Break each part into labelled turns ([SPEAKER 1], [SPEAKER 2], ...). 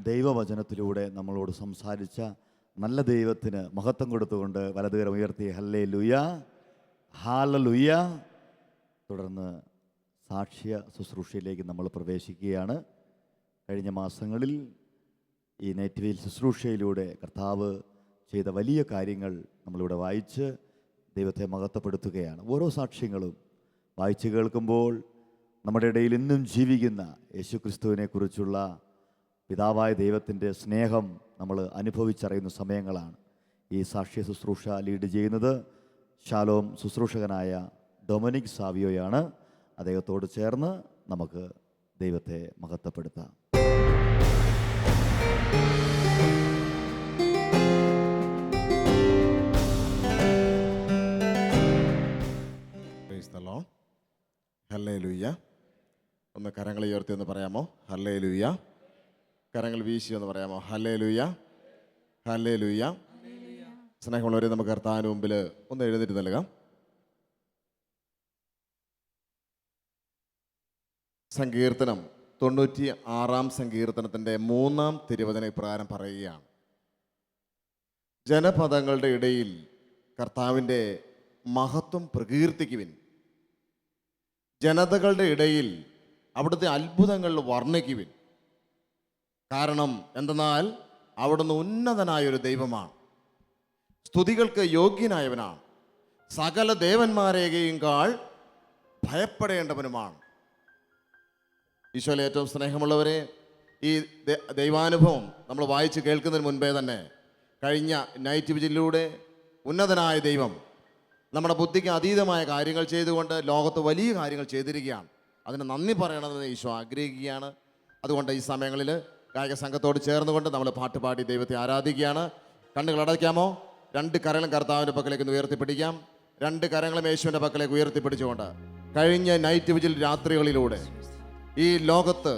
[SPEAKER 1] ദൈവവചനത്തിലൂടെ നമ്മളോട് സംസാരിച്ച നല്ല ദൈവത്തിന് മഹത്വം കൊടുത്തുകൊണ്ട് വലതുകരം ഉയർത്തി ഹല്ലേലൂയ, ഹല്ലേലൂയ. തുടർന്ന് സാക്ഷ്യ ശുശ്രൂഷയിലേക്ക് നമ്മൾ പ്രവേശിക്കുകയാണ്. കഴിഞ്ഞ മാസങ്ങളിൽ ഈ നൈറ്റ് ശുശ്രൂഷയിലൂടെ കർത്താവ് ചെയ്ത വലിയ കാര്യങ്ങൾ നമ്മളിവിടെ വായിച്ച് ദൈവത്തെ മഹത്വപ്പെടുത്തുകയാണ്. ഓരോ സാക്ഷ്യങ്ങളും വായിച്ച് കേൾക്കുമ്പോൾ നമ്മുടെ ഇടയിൽ ഇന്നും ജീവിക്കുന്ന യേശുക്രിസ്തുവിനെ കുറിച്ചുള്ള പിതാവായ ദൈവത്തിൻ്റെ സ്നേഹം നമ്മൾ അനുഭവിച്ചറിയുന്ന സമയങ്ങളാണ്. ഈ സാക്ഷ്യ ശുശ്രൂഷ ലീഡ് ചെയ്യുന്നത് ശാലോം ശുശ്രൂഷകനായ ഡൊമിനിക് സാവിയോയാണ്. അദ്ദേഹത്തോട് ചേർന്ന് നമുക്ക് ദൈവത്തെ മഹത്വപ്പെടുത്താം.
[SPEAKER 2] ഹല്ലേലൂയ. ഒന്ന് കരങ്ങൾ ഉയർത്തി എന്ന് പറയാമോ? ഹല്ലേലൂയ. കരങ്ങൾ വീശി എന്ന് പറയാമോ? Hallelujah, hallelujah. സ്നേഹമുള്ളവരെ, നമുക്ക് കർത്താവിന് മുമ്പിൽ ഒന്ന് എഴുന്നേറ്റ് നൽകാം. സങ്കീർത്തനം 96 സങ്കീർത്തനത്തിൻ്റെ 3 തിരുവചന ഇപ്രകാരം പറയുകയാണ്: ജനപദങ്ങളുടെ ഇടയിൽ കർത്താവിൻ്റെ മഹത്വം പ്രകീർത്തിക്കുവിൻ, ജനതകളുടെ ഇടയിൽ അവിടുത്തെ അത്ഭുതങ്ങൾ വർണ്ണിക്കുവിൻ. കാരണം എന്തെന്നാൽ അവിടുന്ന് ഉന്നതനായൊരു ദൈവമാണ്, സ്തുതികൾക്ക് യോഗ്യനായവനാണ്, സകല ദേവന്മാരെയും കാൾ ഭയപ്പെടേണ്ടവനുമാണ്. ഈശോയിൽ ഏറ്റവും സ്നേഹമുള്ളവരെ, ഈ ദൈവാനുഭവം നമ്മൾ വായിച്ച് കേൾക്കുന്നതിന് മുൻപേ തന്നെ കഴിഞ്ഞ നൈറ്റ് വിജിലിലൂടെ ഉന്നതനായ ദൈവം നമ്മുടെ ബുദ്ധിക്ക് അതീതമായ കാര്യങ്ങൾ ചെയ്തുകൊണ്ട് ലോകത്ത് വലിയ കാര്യങ്ങൾ ചെയ്തിരിക്കുകയാണ്. അതിന് നന്ദി പറയണമെന്ന് ഈശോ ആഗ്രഹിക്കുകയാണ്. അതുകൊണ്ട് ഈ സമയങ്ങളിൽ ഗായക സംഘത്തോട് ചേർന്നുകൊണ്ട് നമ്മൾ പാട്ടുപാടി ദൈവത്തെ ആരാധിക്കുകയാണ്. കണ്ണുകൾ അടയ്ക്കാമോ? 2 കരങ്ങളും കർത്താവിൻ്റെ പക്കലേക്ക് ഉയർത്തിപ്പിടിക്കാം. 2 കരങ്ങളും യേശുവിൻ്റെ പക്കലേക്ക് ഉയർത്തിപ്പിടിച്ചുകൊണ്ട് കഴിഞ്ഞ നൈറ്റ് വിജിൽ രാത്രികളിലൂടെ ഈ ലോകത്ത്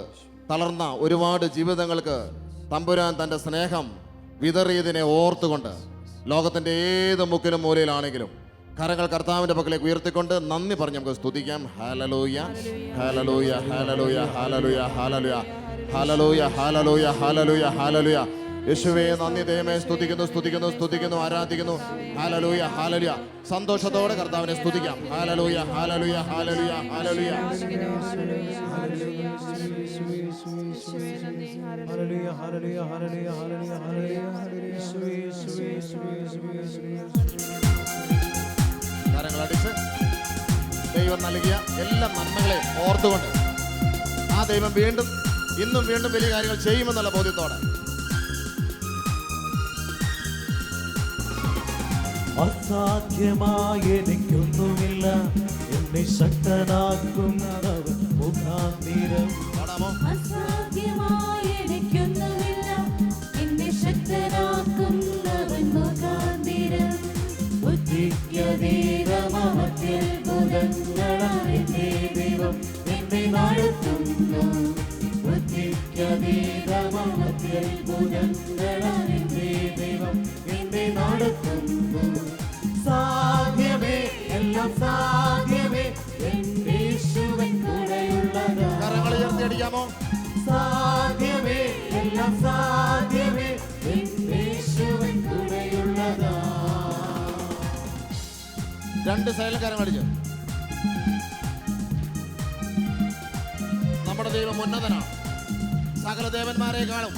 [SPEAKER 2] തളർന്ന ഒരുപാട് ജീവിതങ്ങൾക്ക് തമ്പുരാൻ തൻ്റെ സ്നേഹം വിതറിയതിനെ ഓർത്തുകൊണ്ട് ലോകത്തിൻ്റെ ഏത് മുക്കിലും മൂലയിലാണെങ്കിലും കരങ്ങൾ കർത്താവിൻ്റെ പക്കലേക്ക് ഉയർത്തിക്കൊണ്ട് നന്ദി പറഞ്ഞ് നമുക്ക് സ്തുതിക്കാം. Hallelujah, hallelujah, hallelujah, hallelujah, hallelujah, hallelujah, hallelujah, hallelujah, hallelujah. യേശുവേ നന്ദി, ദൈവമേ സ്തുതിക്കുന്നു, സ്തുതിക്കുന്നു, സ്തുതിക്കുന്നു, ആരാധിക്കുന്നു. Hallelujah, hallelujah. സന്തോഷത്തോടെ കർത്താവിനെ സ്തുതിക്കാം. Hallelujah, hallelujah, hallelujah, hallelujah. കരങ്ങളടിച്ച് ദൈവം നൽകിയ എല്ലാ നന്മകളെയും ഓർത്തുകൊണ്ട് ആ ദൈവം വീണ്ടും ഇന്നും വീണ്ടും വലിയ കാര്യങ്ങൾ ചെയ്യുമെന്നുള്ള ബോധ്യത്തോടെ
[SPEAKER 3] അസാധ്യമായ എനിക്കൊന്നുമില്ല, എന്നെ ശക്തനാക്കുന്നവൻ മുഖാന്തരം.
[SPEAKER 4] അസാധ്യമായ എനിക്കൊന്നുമില്ല, എന്നെ ശക്തനാക്കുന്നവൻ മുഖാന്തരം. ബുദ്ധിക്കതീതമത്യത്ഭുതങ്ങളാൽ എന്റെ ദൈവം എന്നെ നടത്തുന്നു. ബുദ്ധിക്കതീതമത്യത്ഭുതങ്ങളാൽ എന്റെ ദൈവം എന്നെ നടത്തുന്നു. സാധ്യമേ, എല്ലാം സാധ്യമേ, എന്റെ യേശുവിൻ കൂടെയുള്ളതാ.
[SPEAKER 2] കരങ്ങൾ ഉയർത്തി അടിക്കാമോ?
[SPEAKER 4] സാധ്യമേ, എല്ലാം സാധ്യമേ, എന്റെ യേശുവിൻ കൂടെയുള്ളതാ.
[SPEAKER 2] 2 സൈഡിൽ കരങ്ങളടിച്ച് നമ്മുടെ ദൈവം ഉന്നതനാണ്, സകല ദേവന്മാരെക്കാളും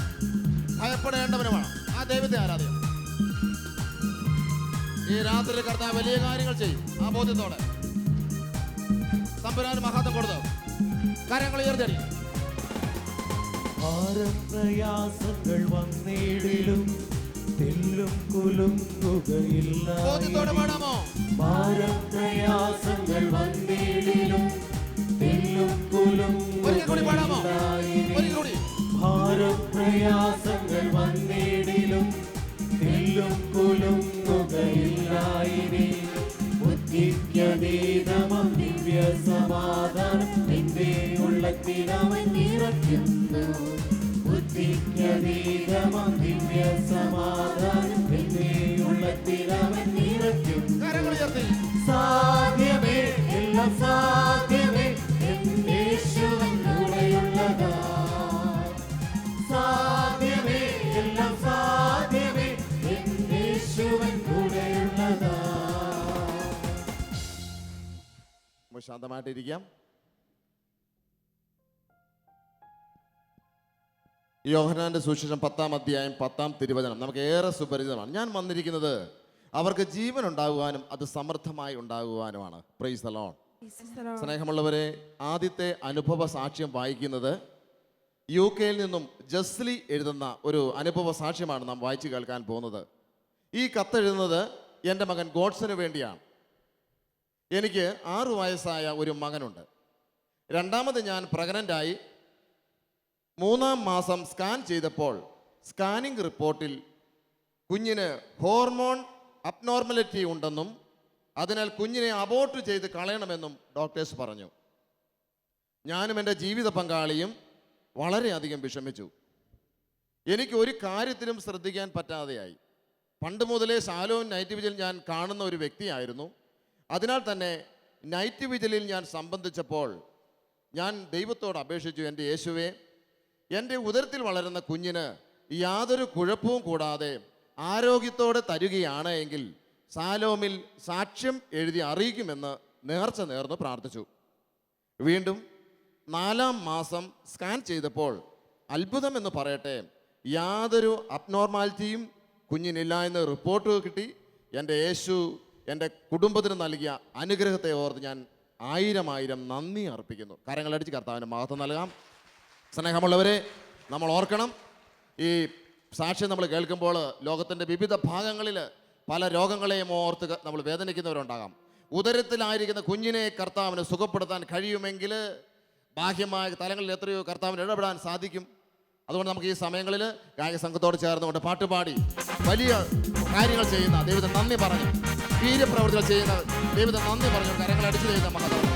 [SPEAKER 2] ഭയപ്പെടേണ്ടവനുമാണ്. ആ ദൈവത്തെ ആരാധിക്കാം. ഈ രാത്രി കർത്താവ് വലിയ കാര്യങ്ങൾ ചെയ്യും. ആ ബോധ്യത്തോടെ തമ്പുരാന് മഹത്വം കൊടുത്തു കരങ്ങൾ ഉയർത്തി.
[SPEAKER 3] പ്രയാസങ്ങൾ വന്നിടിലും തെല്ലും കുലുങ്ങുകയില്ല.
[SPEAKER 2] ബോധ്യത്തോടെ പാടാമോ?
[SPEAKER 3] പ്രയാസങ്ങൾ വന്നിടിലും തെല്ലും കുലുങ്ങുകയില്ല. പ്രയാസങ്ങൾ വന്നിടിലും തെല്ലും കുലുങ്ങുകയില്ല. ഇനി ബുദ്ധിക്കതീതമം ദിവ്യ സമാധാനം എന്റെ ഉള്ളത്തിനവൻ നിറയ്ക്കുന്നു. ബുദ്ധിക്കതീതമം ദിവ്യ സമാധാനം എന്റെ ഉള്ളത്തിനവൻ നിറയ്ക്കുന്നു. സാധ്യമേ, എല്ലാം സാധ്യമേ, എന്റെ യേശുവിൻ കൂടെയുള്ളതാ. സാധ്യമേ,
[SPEAKER 2] ശാന്തമായിട്ടിരിക്കാം. യോഹന്നാന്റെ സുവിശേഷം 10-ാം അധ്യായം 10-ാം തിരുവചനം നമുക്ക് ഏറെ സുപരിചിതമാണ്. ഞാൻ വന്നിരിക്കുന്നത് അവർക്ക് ജീവൻ ഉണ്ടാകുവാനും അത് സമൃദ്ധമായി ഉണ്ടാകുവാനുമാണ്. Price the Lord. സ്നേഹമുള്ളവരെ, ആദ്യത്തെ അനുഭവ സാക്ഷ്യം വായിക്കുന്നത് UK നിന്നും ജസ്ലി എഴുതുന്ന ഒരു അനുഭവ സാക്ഷ്യമാണ് നാം വായിച്ചു കേൾക്കാൻ പോകുന്നത്. ഈ കത്തെഴുതുന്നത് എൻ്റെ മകൻ ഗോഡ്സന് വേണ്ടിയാണ്. എനിക്ക് 6 വയസ്സായ ഒരു മകനുണ്ട്. രണ്ടാമത് ഞാൻ പ്രഗ്നൻ്റായി 3-ാം മാസം സ്കാൻ ചെയ്തപ്പോൾ സ്കാനിംഗ് റിപ്പോർട്ടിൽ കുഞ്ഞിന് ഹോർമോൺ അബ്നോർമലിറ്റി ഉണ്ടെന്നും അതിനാൽ കുഞ്ഞിനെ അബോർട്ട് ചെയ്ത് കളയണമെന്നും ഡോക്ടേഴ്സ് പറഞ്ഞു. ഞാനും എൻ്റെ ജീവിത പങ്കാളിയും വളരെയധികം വിഷമിച്ചു. എനിക്ക് ഒരു കാര്യത്തിലും ശ്രദ്ധിക്കാൻ പറ്റാതെയായി. പണ്ട് മുതലേ ശാലോം നൈറ്റ് വിജിൽ ഞാൻ കാണുന്ന ഒരു വ്യക്തിയായിരുന്നു. അതിനാൽ തന്നെ നൈറ്റ് വിജിലിൽ ഞാൻ സംബന്ധിച്ചപ്പോൾ ഞാൻ ദൈവത്തോട് അപേക്ഷിച്ചു, എൻ്റെ യേശുവേ, എൻ്റെ ഉദരത്തിൽ വളരുന്ന കുഞ്ഞിന് യാതൊരു കുഴപ്പവും കൂടാതെ ആരോഗ്യത്തോടെ തരികയാണ് എങ്കിൽ ശാലോമിൽ സാക്ഷ്യം എഴുതി അറിയിക്കുമെന്ന് നേർച്ച നേർന്ന് പ്രാർത്ഥിച്ചു. വീണ്ടും 4-ാം മാസം സ്കാൻ ചെയ്തപ്പോൾ അത്ഭുതം എന്ന് പറയട്ടെ, യാതൊരു അബ്നോർമാലിറ്റിയും കുഞ്ഞിനില്ല എന്ന് റിപ്പോർട്ട് കിട്ടി. എൻ്റെ യേശു എൻ്റെ കുടുംബത്തിന് നൽകിയ അനുഗ്രഹത്തെ ഓർത്ത് ഞാൻ 1000 നന്ദി അർപ്പിക്കുന്നു. കരങ്ങളടിച്ച് കർത്താവിന് മഹത്വം നൽകാം. സ്നേഹമുള്ളവരെ, നമ്മൾ ഓർക്കണം, ഈ സാക്ഷ്യം നമ്മൾ കേൾക്കുമ്പോൾ ലോകത്തിൻ്റെ വിവിധ ഭാഗങ്ങളിൽ പല രോഗങ്ങളെയും ഓർത്ത് നമ്മൾ വേദനിക്കുന്നവരുണ്ടാകാം. ഉദരത്തിലായിരിക്കുന്ന കുഞ്ഞിനെ കർത്താവിന് സുഖപ്പെടുത്താൻ കഴിയുമെങ്കിൽ ബാഹ്യമായ തലങ്ങളിൽ എത്രയോ കർത്താവിന് ഇടപെടാൻ സാധിക്കും. അതുകൊണ്ട് നമുക്ക് ഈ സമയങ്ങളിൽ ഗായക സംഘത്തോട് ചേർന്നുകൊണ്ട് പാട്ടുപാടി വലിയ കാര്യങ്ങൾ ചെയ്യുന്ന ദൈവത്തിന് നന്ദി പറഞ്ഞു, വീര്യപ്രവൃത്തികൾ ചെയ്യുന്ന ദൈവത്തിന് നന്ദി പറഞ്ഞു കരങ്ങൾ അടിച്ചു ചെയ്യുന്ന മഹത്വം.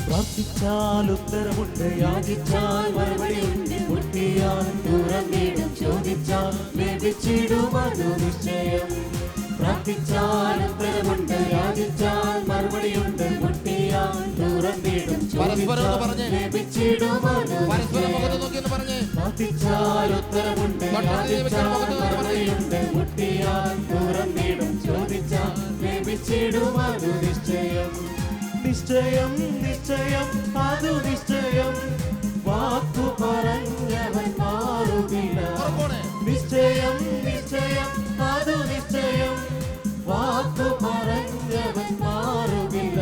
[SPEAKER 3] പ്രാർത്ഥിച്ചാൽ ഉത്തരമുണ്ട്, യാചിച്ചാൽ മറുപടിയുണ്ട്, മുട്ടിയാൽ തുറന്നിടും, ചോദിച്ചാൽ ലഭിച്ചിടും, അത് നിശ്ചയം. പ്രാർത്ഥിച്ചാൽ ഉത്തരമുണ്ട്, യാചിച്ചാൽ മറുപടിയുണ്ട്, മുട്ടിയാൽ തുറന്നിടും, ചോദിച്ചാൽ ലഭിച്ചിടും, അത് നിശ്ചയം. പ്രാർത്ഥിച്ചാൽ ഉത്തരമുണ്ട്, യാചിച്ചാൽ മറുപടിയുണ്ട്, മുട്ടിയാൽ തുറന്നിടും, ചോദിച്ചാൽ ലഭിച്ചിടും, അത് നിശ്ചയം. നിശ്ചയം നിശ്ചയം അതു നിശ്ചയം, വാക്കു പറഞ്ഞവൻ മാറുകില്ല. നിശ്ചയം നിശ്ചയം അതു നിശ്ചയം, വാക്കു പറഞ്ഞവൻ മാറുകില്ല.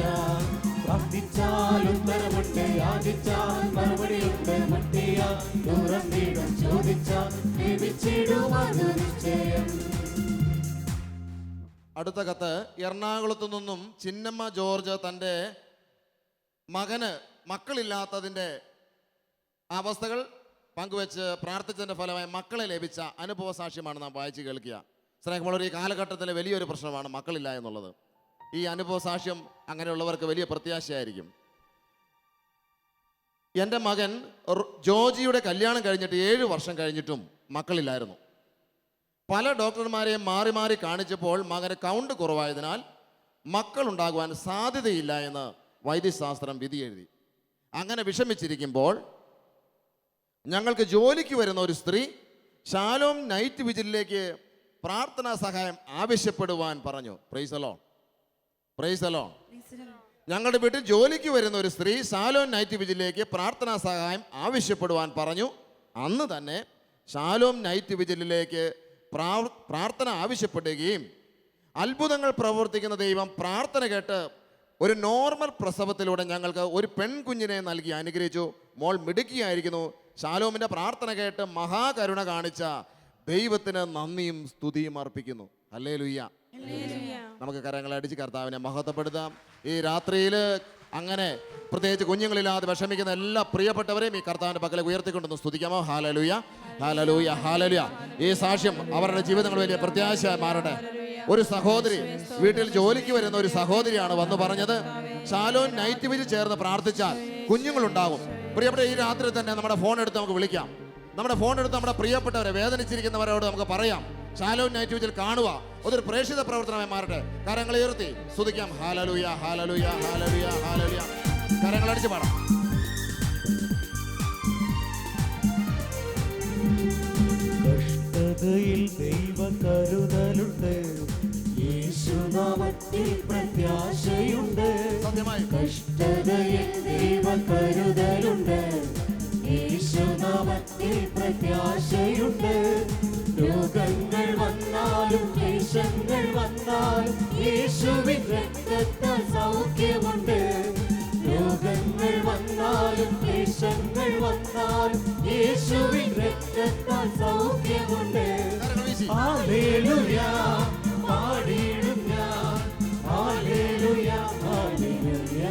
[SPEAKER 3] പ്രാർത്ഥിച്ചാൽ ഉത്തരമുണ്ട്, യാചിച്ചാൽ മറുപടിയുണ്ട്, മുട്ടിയാൽ തുറന്നിടും, ചോദിച്ചാൽ ലഭിച്ചിടും, അത് നിശ്ചയം.
[SPEAKER 2] അടുത്ത കത്ത് എറണാകുളത്തു നിന്നും ചിന്നമ്മ ജോർജ് തൻ്റെ മകന് മക്കളില്ലാത്തതിൻ്റെ അവസ്ഥകൾ പങ്കുവെച്ച് പ്രാർത്ഥിച്ചതിൻ്റെ ഫലമായി മക്കളെ ലഭിച്ച അനുഭവ സാക്ഷ്യമാണ് നാം വായിച്ച് കേൾക്കുക. സ്നേഹമുള്ളവർ, ഈ കാലഘട്ടത്തിലെ വലിയൊരു പ്രശ്നമാണ് മക്കളില്ല എന്നുള്ളത്. ഈ അനുഭവ സാക്ഷ്യം അങ്ങനെയുള്ളവർക്ക് വലിയ പ്രത്യാശയായിരിക്കും. എൻ്റെ മകൻ ജോജിയുടെ കല്യാണം കഴിഞ്ഞിട്ട് 7 വർഷം കഴിഞ്ഞിട്ടും മക്കളില്ലായിരുന്നു. പല ഡോക്ടർമാരെയും മാറി മാറി കാണിച്ചപ്പോൾ മകന് കൗണ്ട് കുറവായതിനാൽ മക്കളുണ്ടാകുവാൻ സാധ്യതയില്ല എന്ന് വൈദ്യശാസ്ത്രം വിധി എഴുതി. അങ്ങനെ വിഷമിച്ചിരിക്കുമ്പോൾ ഞങ്ങൾക്ക് ജോലിക്ക് വരുന്ന ഒരു സ്ത്രീ ശാലോം നൈറ്റ് വിജിലിലേക്ക് പ്രാർത്ഥനാ സഹായം ആവശ്യപ്പെടുവാൻ പറഞ്ഞു. Price the Lord, price the Lord. ഞങ്ങളുടെ വീട്ടിൽ ജോലിക്ക് വരുന്ന ഒരു സ്ത്രീ ശാലോം നൈറ്റ് വിജിലിലേക്ക് പ്രാർത്ഥനാ സഹായം ആവശ്യപ്പെടുവാൻ പറഞ്ഞു. അന്ന് തന്നെ ശാലോം നൈറ്റ് വിജിലിലേക്ക് പ്രാർത്ഥന ആവശ്യപ്പെടുകയും അത്ഭുതങ്ങൾ പ്രവർത്തിക്കുന്ന ദൈവം പ്രാർത്ഥന കേട്ട് ഒരു നോർമൽ പ്രസവത്തിലൂടെ ഞങ്ങൾക്ക് ഒരു പെൺകുഞ്ഞിനെ നൽകി അനുഗ്രഹിച്ചു. മോൾ മിടുക്കിയായിരിക്കുന്നു. ശാലോമിൻ്റെ പ്രാർത്ഥന കേട്ട് മഹാകരുണ കാണിച്ച ദൈവത്തിന് നന്ദിയും സ്തുതിയും അർപ്പിക്കുന്നു. ഹല്ലേലൂയ. നമുക്ക് കരങ്ങളെ അടിച്ച് കർത്താവിനെ മഹത്വപ്പെടുത്താം. ഈ രാത്രിയിൽ അങ്ങനെ പ്രത്യേകിച്ച് കുഞ്ഞുങ്ങളില്ലാതെ വിഷമിക്കുന്ന എല്ലാ പ്രിയപ്പെട്ടവരെയും ഈ കർത്താവിൻ്റെ പക്കലെ ഉയർത്തിക്കൊണ്ടൊന്ന് സ്തുതിക്കാമോ? Hallelujah, hallelujah, hallelujah. ഈ സാക്ഷ്യം അവരുടെ ജീവിതങ്ങൾ വലിയ പ്രത്യാശയായി മാറട്ടെ. ഒരു സഹോദരി, വീട്ടിൽ ജോലിക്ക് വരുന്ന ഒരു സഹോദരിയാണ് വന്ന് പറഞ്ഞത്, ശാലോം നൈറ്റ് വിജിൽ ചേർന്ന് പ്രാർത്ഥിച്ചാൽ കുഞ്ഞുങ്ങളുണ്ടാകും. പ്രിയപ്പെട്ട, ഈ രാത്രി തന്നെ നമ്മുടെ ഫോൺ എടുത്ത് നമുക്ക് വിളിക്കാം. നമ്മുടെ ഫോൺ എടുത്ത് നമ്മുടെ പ്രിയപ്പെട്ടവരെ, വേദനിച്ചിരിക്കുന്നവരോട് നമുക്ക് പറയാം, ശാലോം നൈറ്റ് വിജിൽ കാണുക. അതൊരു പ്രേക്ഷിത പ്രവർത്തനമായി മാറട്ടെ. കരങ്ങളെ ഉയർത്തി സ്തുതിക്കാം. Hallelujah, hallelujah, hallelujah, hallelujah. കരങ്ങളടിച്ച് പാടാം.
[SPEAKER 3] കഷ്ടത കഷ്ടതയിൽ ദൈവ കരുതലുണ്ട്, യേശുനാമത്തിൽ പ്രത്യാശയുണ്ട്.
[SPEAKER 2] സത്യമായി
[SPEAKER 3] കഷ്ടതയിൽ ദൈവ കരുതലുണ്ട്, യേശുനാമത്തിൽ പ്രത്യാശയുണ്ട്. രോഗങ്ങൾ വന്നാലും ക്ലേശങ്ങൾ വന്നാലും യേശുവിൻ രക്തത്താൽ സൗഖ്യമുണ്ട്. രോഗങ്ങൾ വന്നാലും ക്ലേശങ്ങൾ വന്നാലും യേശുവിൻ രക്തത്താൽ സൗഖ്യമുണ്ട്. ഹല്ലേലൂയ പാടിയിടും ഞാൻ, ഹല്ലേലൂയ ഹല്ലേലൂയ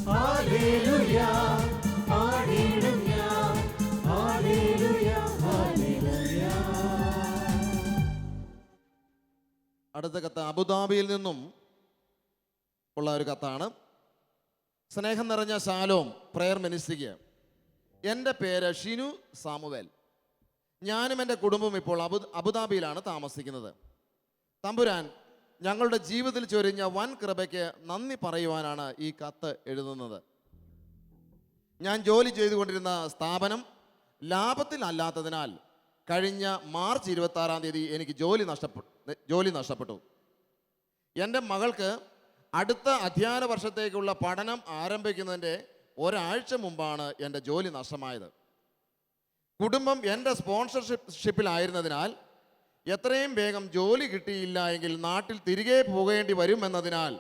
[SPEAKER 3] ഹല്ലേലൂയ പാടിയിടും ഞാൻ, ഹല്ലേലൂയ ഹല്ലേലൂയ.
[SPEAKER 2] അടുത്ത കത്ത് അബുദാബിയിൽ നിന്നും ഉള്ള ഒരു കത്താണ്. സ്നേഹം നിറഞ്ഞ ശാലോം പ്രയർ മിനിസ്ട്രിക്ക്, എൻ്റെ പേര് ഷിനു സാമുവേൽ. ഞാനും എൻ്റെ കുടുംബവും ഇപ്പോൾ അബുദാബിയിലാണ് താമസിക്കുന്നത്. തമ്പുരാൻ ഞങ്ങളുടെ ജീവിതത്തിൽ ചൊരിഞ്ഞ വൻ കൃപയ്ക്ക് നന്ദി പറയുവാനാണ് ഈ കത്ത് എഴുതുന്നത്. ഞാൻ ജോലി ചെയ്തുകൊണ്ടിരുന്ന സ്ഥാപനം ലാഭത്തിലല്ലാത്തതിനാൽ കഴിഞ്ഞ മാർച്ച് 26-ാം തീയതി എനിക്ക് ജോലി നഷ്ടപ്പെട്ടു. എൻ്റെ മകൾക്ക് അടുത്ത അധ്യയന വർഷത്തേക്കുള്ള പഠനം ആരംഭിക്കുന്നതിൻ്റെ ഒരാഴ്ച മുമ്പാണ് എൻ്റെ ജോലി നഷ്ടമായത്. കുടുംബം എൻ്റെ സ്പോൺസർഷിപ്പിലായിരുന്നതിനാൽ എത്രയും വേഗം ജോലി കിട്ടിയില്ല എങ്കിൽ നാട്ടിൽ തിരികെ പോകേണ്ടി വരുമെന്നതിനാൽ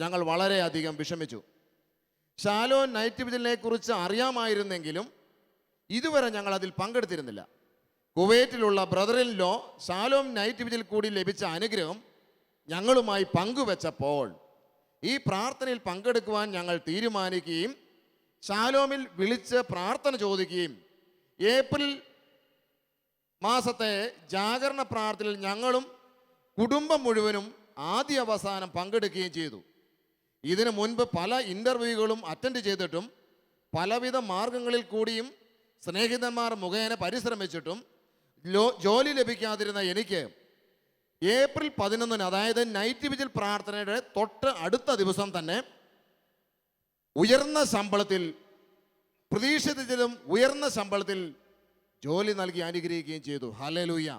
[SPEAKER 2] ഞങ്ങൾ വളരെയധികം വിഷമിച്ചു. ശാലോം നൈറ്റ് വിജിലിനെ കുറിച്ച് അറിയാമായിരുന്നെങ്കിലും ഇതുവരെ ഞങ്ങൾ അതിൽ പങ്കെടുത്തിരുന്നില്ല. കുവൈറ്റിലുള്ള brother in law Shalom night vigil കൂടി ലഭിച്ച അനുഗ്രഹം ഞങ്ങളുമായി പങ്കുവെച്ചപ്പോൾ ഈ പ്രാർത്ഥനയിൽ പങ്കെടുക്കുവാൻ ഞങ്ങൾ തീരുമാനിക്കുകയും ശാലോമിൽ വിളിച്ച് പ്രാർത്ഥന ചോദിക്കുകയും ഏപ്രിൽ മാസത്തെ ജാഗരണ പ്രാർത്ഥനയിൽ ഞങ്ങളും കുടുംബം മുഴുവനും ആദ്യ അവസാനം പങ്കെടുക്കുകയും ചെയ്തു. ഇതിനു മുൻപ് പല ഇൻ്റർവ്യൂകളും അറ്റൻഡ് ചെയ്തിട്ടും പലവിധ മാർഗങ്ങളിൽ കൂടിയും സ്നേഹിതന്മാർ മുഖേന പരിശ്രമിച്ചിട്ടും ജോലി ലഭിക്കാതിരുന്ന എനിക്ക് ഏപ്രിൽ 11-ന്, അതായത് നൈറ്റ് വിജിൽ പ്രാർത്ഥനയുടെ തൊട്ട് അടുത്ത ദിവസം തന്നെ ഉയർന്ന ശമ്പളത്തിൽ, പ്രതീക്ഷിച്ചതിലും ഉയർന്ന ശമ്പളത്തിൽ ജോലി നൽകി അനുഗ്രഹിക്കുകയും ചെയ്തു. Hallelujah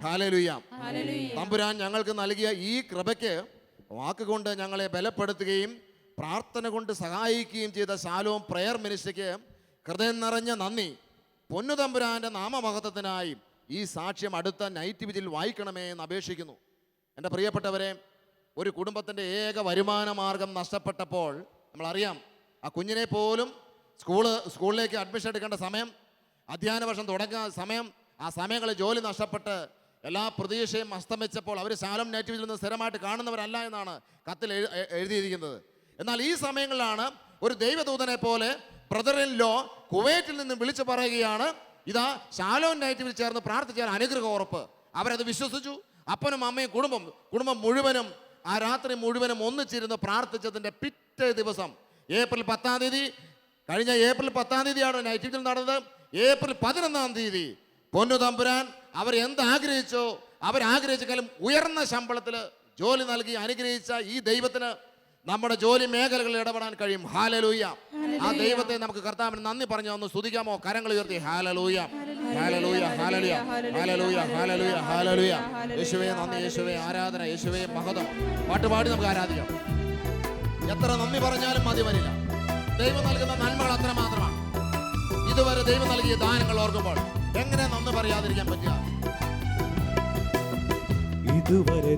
[SPEAKER 2] hallelujah. തമ്പുരാൻ ഞങ്ങൾക്ക് നൽകിയ ഈ കൃപയ്ക്ക് വാക്കുകൊണ്ട് ഞങ്ങളെ ബലപ്പെടുത്തുകയും പ്രാർത്ഥന കൊണ്ട് സഹായിക്കുകയും ചെയ്ത ശാലോം പ്രയർ മിനിസ്ട്രിക്ക് ഹൃദയം നിറഞ്ഞ നന്ദി. പൊന്നു തമ്പുരാൻ്റെ നാമമഹത്വത്തിനായി ഈ സാക്ഷ്യം അടുത്ത നൈറ്റ് വിജിൽ വായിക്കണമേ എന്ന് അപേക്ഷിക്കുന്നു. എൻ്റെ പ്രിയപ്പെട്ടവരെ, ഒരു കുടുംബത്തിൻ്റെ ഏക വരുമാന മാർഗം നഷ്ടപ്പെട്ടപ്പോൾ നമ്മളറിയാം, ആ കുഞ്ഞിനെ പോലും സ്കൂളിലേക്ക് അഡ്മിഷൻ എടുക്കേണ്ട സമയം, അധ്യയന വർഷം തുടങ്ങുന്ന സമയം, ആ സമയങ്ങളിൽ ജോലി നഷ്ടപ്പെട്ട് എല്ലാ പ്രതീക്ഷയും അസ്തമിച്ചപ്പോൾ അവർ ശാലോം നൈറ്റ് വിജിൽ നിന്ന് സ്ഥിരമായിട്ട് കാണുന്നവരല്ല എന്നാണ് കത്തിൽ എഴുതിയിരിക്കുന്നത്. എന്നാൽ ഈ സമയങ്ങളിലാണ് ഒരു ദൈവദൂതനെ പോലെ ബ്രദർ ഇൻ ലോ കുവൈറ്റിൽ നിന്ന് വിളിച്ചു പറയുകയാണ്, ഇതാ ശാലോം നൈറ്റ് വിജിൽ ചേർന്ന് പ്രാർത്ഥിച്ചാൽ അനുഗ്രഹം ഉറപ്പ്. അവരത് വിശ്വസിച്ചു. അപ്പനും അമ്മയും കുടുംബം മുഴുവനും ആ രാത്രി മുഴുവനും ഒന്നിച്ചിരുന്ന് പ്രാർത്ഥിച്ചതിൻ്റെ പിറ്റേ ദിവസം ഏപ്രിൽ 10-ാം തീയതി, കഴിഞ്ഞ ഏപ്രിൽ 10-ാം തീയതിയാണ് നൈറ്റ് വിജിൽ നടന്നത്. ഏപ്രിൽ 11-ാം തീയതി പൊന്നു തമ്പുരാൻ അവരെന്താഗ്രഹിച്ചോ അവരാഗ്രഹിച്ചെങ്കിലും ഉയർന്ന ശമ്പളത്തിൽ ജോലി നൽകി അനുഗ്രഹിച്ച ഈ ദൈവത്തിന് നമ്മുടെ ജോലി മേഖലകളിൽ ഇടപെടാൻ കഴിയും. ഹല്ലേലൂയ. ആ ദൈവത്തെ നമുക്ക് കർത്താവിന് നന്ദി പറഞ്ഞു ഒന്ന് സ്തുതിക്കാമോ? കരങ്ങൾ ഉയർത്തി hallelujah hallelujah hallelujah hallelujah hallelujah hallelujah. യേശുവേ നന്ദി, യേശുവേ ആരാധന, യേശുവേ മഹത്വം. പാട്ടുപാടി നമുക്ക് ആരാധിക്കാം. എത്ര നന്ദി പറഞ്ഞാലും മതി വരില്ല. ദൈവം നൽകുന്ന നന്മകൾ അത്ര മാത്രമാണ്. ഇതുവരെ ദൈവം നൽകിയ ദാനങ്ങൾ ഓർക്കുമ്പോൾ എങ്ങനെ നന്ദി പറയാതിരിക്കാൻ പറ്റുക?
[SPEAKER 3] ഇതുവരെ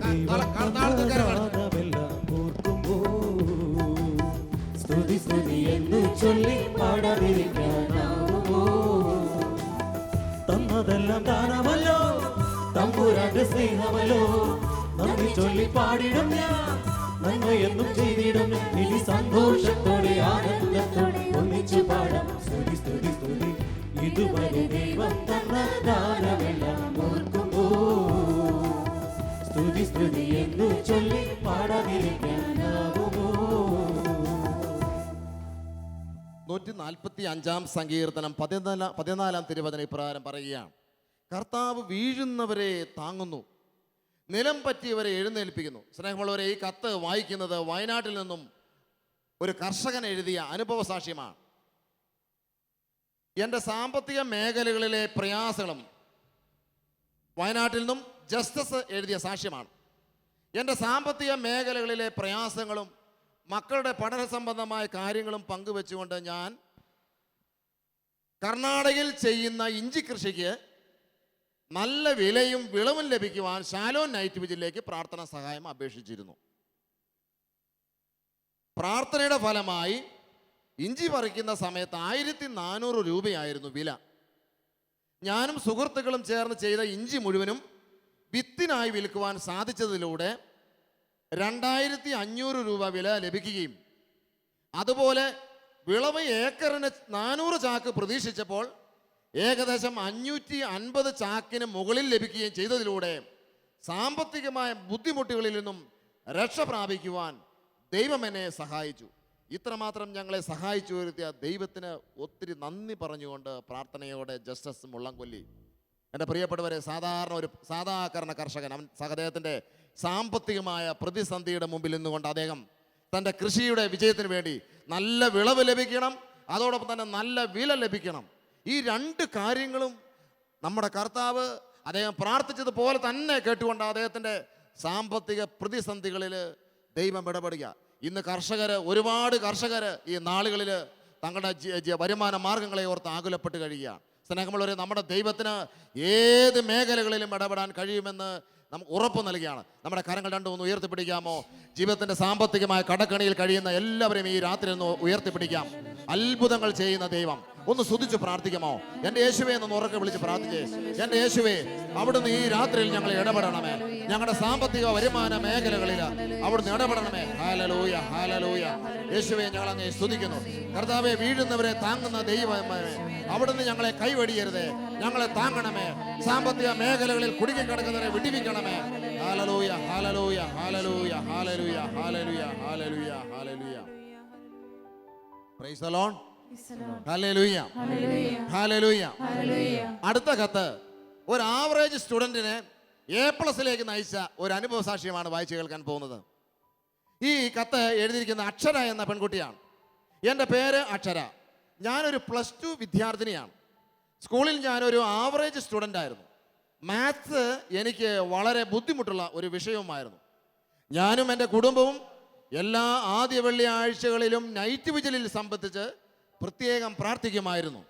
[SPEAKER 3] സ്തുതി സ്തുതി എന്ന് ചൊല്ലി പാടാതിരിക്കാനാവുമോ? തന്നതെല്ലാം ദാനമല്ലോ, തമ്പുരാന്റെ സ്നേഹമല്ലോ. നന്ദി ചൊല്ലി പാടിടും ഞാൻ, നന്മയെന്നും ചെയ്തിടും. ഇനി സന്തോഷത്തോടെ ആനന്ദത്തോടെ ഒന്നിച്ചു പാടാം സ്തുതി സ്തുതി സ്തുതി. ഇതുവരെ ദൈവം തന്ന ദാനമെല്ലാം ഓർക്കുമ്പോ സ്തുതി സ്തുതി എന്ന് ചൊല്ലി പാടാതിരിക്കാനാവുമോ?
[SPEAKER 2] 145-ാം സങ്കീർത്തനം 14-ാം തിരുവചനം ഇപ്രകാരം പറയുകയാണ്, കർത്താവ് വീഴുന്നവരെ താങ്ങുന്നു, നിലം പറ്റിയവരെ എഴുന്നേൽപ്പിക്കുന്നു. സ്നേഹമുള്ളവരെ, ഈ കത്ത് വായിക്കുന്നത് വയനാട്ടിൽ നിന്നും ഒരു കർഷകൻ എഴുതിയ അനുഭവ വയനാട്ടിൽ നിന്നും ജസ്റ്റിസ് എഴുതിയ സാക്ഷ്യമാണ്. എൻ്റെ സാമ്പത്തിക മേഖലകളിലെ പ്രയാസങ്ങളും മക്കളുടെ പഠന സംബന്ധമായ കാര്യങ്ങളും പങ്കുവെച്ചുകൊണ്ട് ഞാൻ കർണാടകയിൽ ചെയ്യുന്ന ഇഞ്ചി കൃഷിക്ക് നല്ല വിലയും വിളവും ലഭിക്കുവാൻ ഷാലോൺ നൈറ്റ് വിജിലേക്ക് പ്രാർത്ഥനാ സഹായം അപേക്ഷിച്ചിരുന്നു. പ്രാർത്ഥനയുടെ ഫലമായി ഇഞ്ചി പറിക്കുന്ന സമയത്ത് 1400 രൂപയായിരുന്നു വില. ഞാനും സുഹൃത്തുക്കളും ചേർന്ന് ചെയ്ത ഇഞ്ചി മുഴുവനും വിത്തിനായി വിൽക്കുവാൻ സാധിച്ചതിലൂടെ 2500 രൂപ വില ലഭിക്കുകയും അതുപോലെ വിളവ് ഏക്കറിന് 400 ചാക്ക് പ്രതീക്ഷിച്ചപ്പോൾ ഏകദേശം 550 ചാക്കിന് മുകളിൽ ലഭിക്കുകയും ചെയ്തതിലൂടെ സാമ്പത്തികമായ ബുദ്ധിമുട്ടുകളിൽ നിന്നും രക്ഷ പ്രാപിക്കുവാൻ ദൈവം എന്നെ സഹായിച്ചു. ഇത്രമാത്രം ഞങ്ങളെ സഹായിച്ചു വരുത്തിയ ദൈവത്തിന് ഒത്തിരി നന്ദി പറഞ്ഞുകൊണ്ട് പ്രാർത്ഥനയോടെ ജസ്റ്റിസ് മുള്ളംകൊല്ലി. എൻ്റെ പ്രിയപ്പെട്ടവരെ, ഒരു സാധാരണ കർഷകൻ, അദ്ദേഹത്തിൻ്റെ സാമ്പത്തികമായ പ്രതിസന്ധിയുടെ മുമ്പിൽ നിന്നുകൊണ്ട് അദ്ദേഹം തൻ്റെ കൃഷിയുടെ വിജയത്തിന് വേണ്ടി നല്ല വിളവ് ലഭിക്കണം, അതോടൊപ്പം തന്നെ നല്ല വില ലഭിക്കണം. ഈ 2 കാര്യങ്ങളും നമ്മുടെ കർത്താവ് അദ്ദേഹം പ്രാർത്ഥിച്ചതുപോലെ തന്നെ കേട്ടുകൊണ്ട് അദ്ദേഹത്തിൻ്റെ സാമ്പത്തിക പ്രതിസന്ധികളിൽ ദൈവം ഇടപെടുക. ഇന്ന് ഒരുപാട് കർഷകർ ഈ നാളുകളിൽ തങ്ങളുടെ വരുമാന മാർഗങ്ങളെ ഓർത്ത് ആകുലപ്പെട്ട് കഴിയുകയാണ്. സ്നേഹമുള്ളവരെ, നമ്മുടെ ദൈവത്തിന് ഏത് മേഖലകളിലും ഇടപെടാൻ കഴിയുമെന്ന് നമുക്ക് ഉറപ്പ് നൽകുകയാണ്. നമ്മുടെ കരങ്ങൾ രണ്ടും ഉയർത്തിപ്പിടിക്കാമോ? ജീവിതത്തിൻ്റെ സാമ്പത്തികമായ കടക്കണിയിൽ കഴിയുന്ന എല്ലാവരെയും ഈ രാത്രി ഒന്ന് ഉയർത്തിപ്പിടിക്കാം. അത്ഭുതങ്ങൾ ചെയ്യുന്ന ദൈവം. ഒന്ന് സ്തുതിച്ച് പ്രാർത്ഥിക്കാമോ? എൻ്റെ യേശുവേ എന്ന് ഉറക്കെ വിളിച്ച് പ്രാർത്ഥിച്ചേ. എൻ്റെ യേശുവേ, അവിടുന്ന് ഈ രാത്രിയിൽ ഞങ്ങൾ ഇടപെടണമേ. ഞങ്ങളുടെ സാമ്പത്തിക വരുമാന മേഖലകളിൽ അവിടുന്ന് ഇടപെടണമേ. Hallelujah, hallelujah. യേശുവേ, ഞങ്ങൾ അങ്ങേ സ്തുതിക്കുന്നു. കർത്താവേ, വീഴുന്നവരെ താങ്ങുന്ന ദൈവമേ, അവിടുന്ന് ഞങ്ങളെ കൈവടിയരുതേ, ഞങ്ങളെ താങ്ങണമേ. സാമ്പത്തിക മേഖലകളിൽ കുടുങ്ങിക്കിടക്കുന്നവരെ വിടിവിക്കണമേ. Hallelujah, hallelujah, hallelujah, hallelujah, hallelujah, hallelujah, hallelujah. Praise the lord. Hallelujah, hallelujah. അടുത്ത കത്ത് ഒരു ആവറേജ് സ്റ്റുഡന്റിനെ A+ നയിച്ച ഒരു അനുഭവ സാക്ഷ്യമാണ് വായിച്ചു കേൾക്കാൻ പോകുന്നത്. ഈ കത്ത് എഴുതിയിരിക്കുന്ന അക്ഷര എന്ന പെൺകുട്ടിയാണ്. എൻ്റെ പേര് അക്ഷര. ഞാനൊരു +2 വിദ്യാർത്ഥിനിയാണ്. സ്കൂളിൽ ഞാനൊരു ആവറേജ് സ്റ്റുഡൻ്റ് ആയിരുന്നു. മാത്സ് എനിക്ക് വളരെ ബുദ്ധിമുട്ടുള്ള ഒരു വിഷയവുമായിരുന്നു. ഞാനും എൻ്റെ കുടുംബവും എല്ലാ ആദ്യ വെള്ളിയാഴ്ചകളിലും നൈറ്റ് വിജിലിൽ സംബന്ധിച്ച് പ്രത്യേകം പ്രാർത്ഥിക്കുമായിരുന്നു.